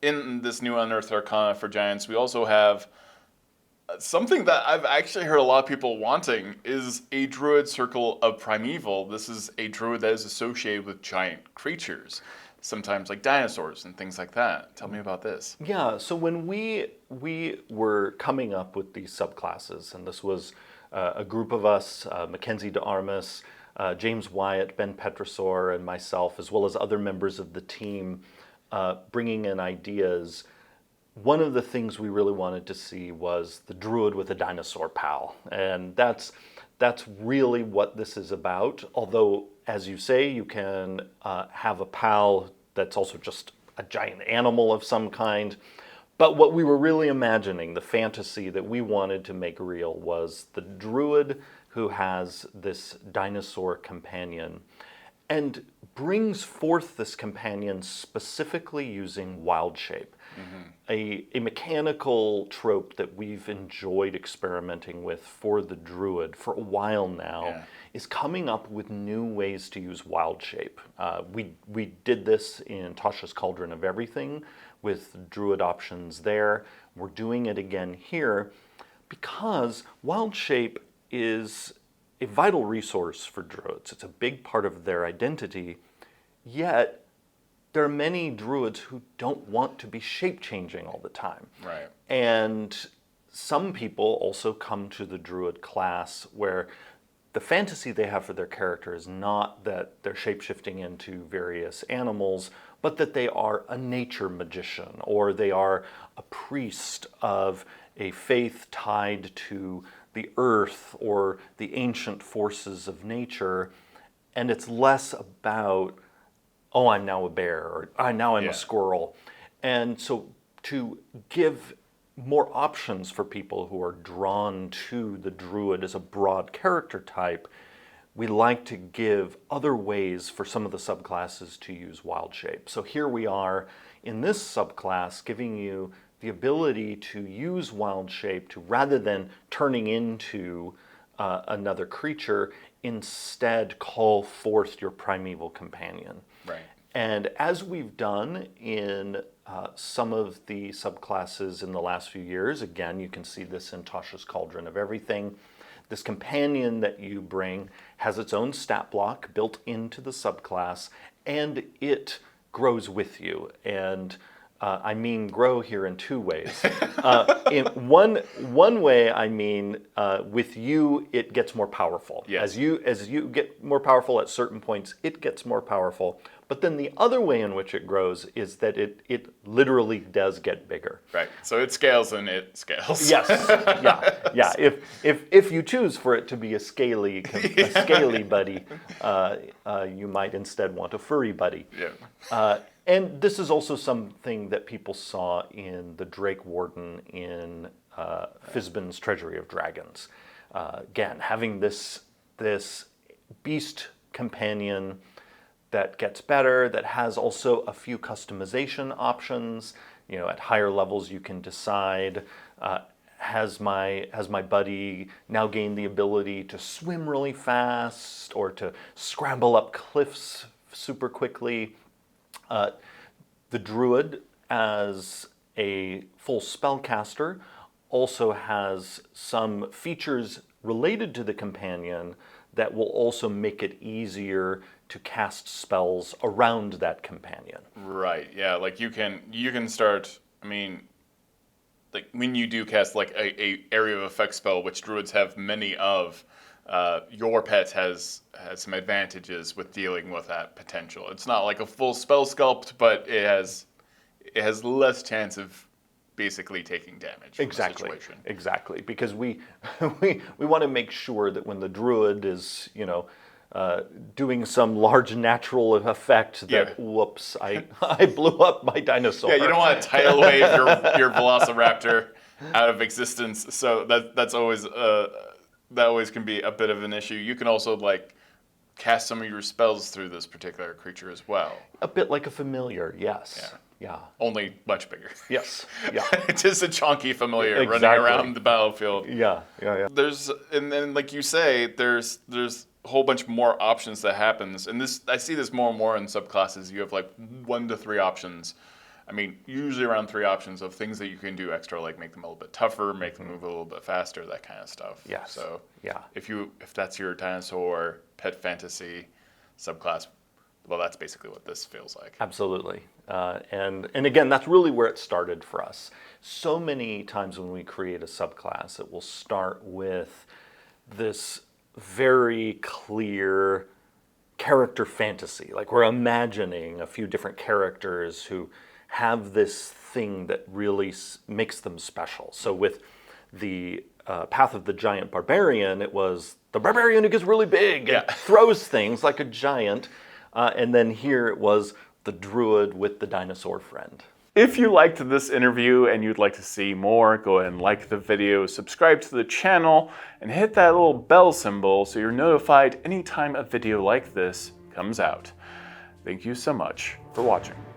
in this new Unearthed Arcana for Giants, we also have something that I've actually heard a lot of people wanting is a Druid Circle of Primeval. This is a Druid that is associated with giant creatures, sometimes like dinosaurs and things like that. Tell me about this. Yeah, so when we were coming up with these subclasses, and this was a group of us, Mackenzie DeArmas, James Wyatt, Ben Petrosor, and myself, as well as other members of the team, bringing in ideas. One of the things we really wanted to see was the Druid with a dinosaur pal, and that's really what this is about. Although, as you say, you can have a pal that's also just a giant animal of some kind. But what we were really imagining, the fantasy that we wanted to make real, was the Druid who has this dinosaur companion and brings forth this companion specifically using wild shape. A mechanical trope that we've enjoyed experimenting with for the Druid for a while now is coming up with new ways to use wild shape. We did this in Tasha's Cauldron of Everything with Druid options there. We're doing it again here because wild shape is a vital resource for Druids. It's a big part of their identity, yet there are many Druids who don't want to be shape-changing all the time. Right. And some people also come to the Druid class where the fantasy they have for their character is not that they're shape-shifting into various animals, but that they are a nature magician, or they are a priest of a faith tied to the earth or the ancient forces of nature. And it's less about, oh, I'm now a bear, or now I'm a squirrel. And so to give more options for people who are drawn to the Druid as a broad character type, we like to give other ways for some of the subclasses to use wild shape. So here we are in this subclass giving you the ability to use wild shape to, rather than turning into another creature, instead call forth your primeval companion. Right. And as we've done in some of the subclasses in the last few years, again, you can see this in Tasha's Cauldron of Everything, this companion that you bring has its own stat block built into the subclass, and it grows with you. And I mean grow here in two ways. In one way, I mean with you, it gets more powerful. Yes. As you get more powerful at certain points, it gets more powerful. But then the other way in which it grows is that it literally does get bigger. Right. So it scales and it scales. Yes. Yeah. If you choose for it to be a scaly buddy, you might instead want a furry buddy. Yeah. And this is also something that people saw in the Drake Warden in Fizban's Treasury of Dragons. Again, having this beast companion that gets better, that has also a few customization options. You know, at higher levels you can decide, has my buddy now gained the ability to swim really fast or to scramble up cliffs super quickly? The Druid, as a full spellcaster, also has some features related to the companion that will also make it easier to cast spells around that companion. Right. Yeah. Like you can start. I mean, like when you do cast like a area of effect spell, which Druids have many of. Your pet has some advantages with dealing with that potential. It's not like a full spell sculpt, but it has less chance of basically taking damage from the situation. Exactly, because we want to make sure that when the Druid is, doing some large natural effect that, whoops, I blew up my dinosaur. Yeah, you don't want to tidal wave your Velociraptor out of existence. So that's always that always can be a bit of an issue. You can also like cast some of your spells through this particular creature as well. A bit like a familiar, yes. Yeah. Only much bigger. Yes. Yeah. Just a chunky familiar running around the battlefield. Yeah. And then like you say, there's a whole bunch more options that happens. And this I see this more and more in subclasses. You have like 1 to 3 options I mean, usually around 3 options of things that you can do extra, like make them a little bit tougher, make them move a little bit faster, that kind of stuff. Yes. So Yeah. if that's your dinosaur pet fantasy subclass, well, that's basically what this feels like. Absolutely. And again, that's really where it started for us. So many times when we create a subclass, it will start with this very clear character fantasy. Like we're imagining a few different characters who have this thing that really makes them special. So with the Path of the Giant Barbarian, it was the barbarian who gets really big and throws things like a giant. And then here it was the druid with the dinosaur friend. If you liked this interview and you'd like to see more, go ahead and like the video, subscribe to the channel, and hit that little bell symbol so you're notified anytime a video like this comes out. Thank you so much for watching.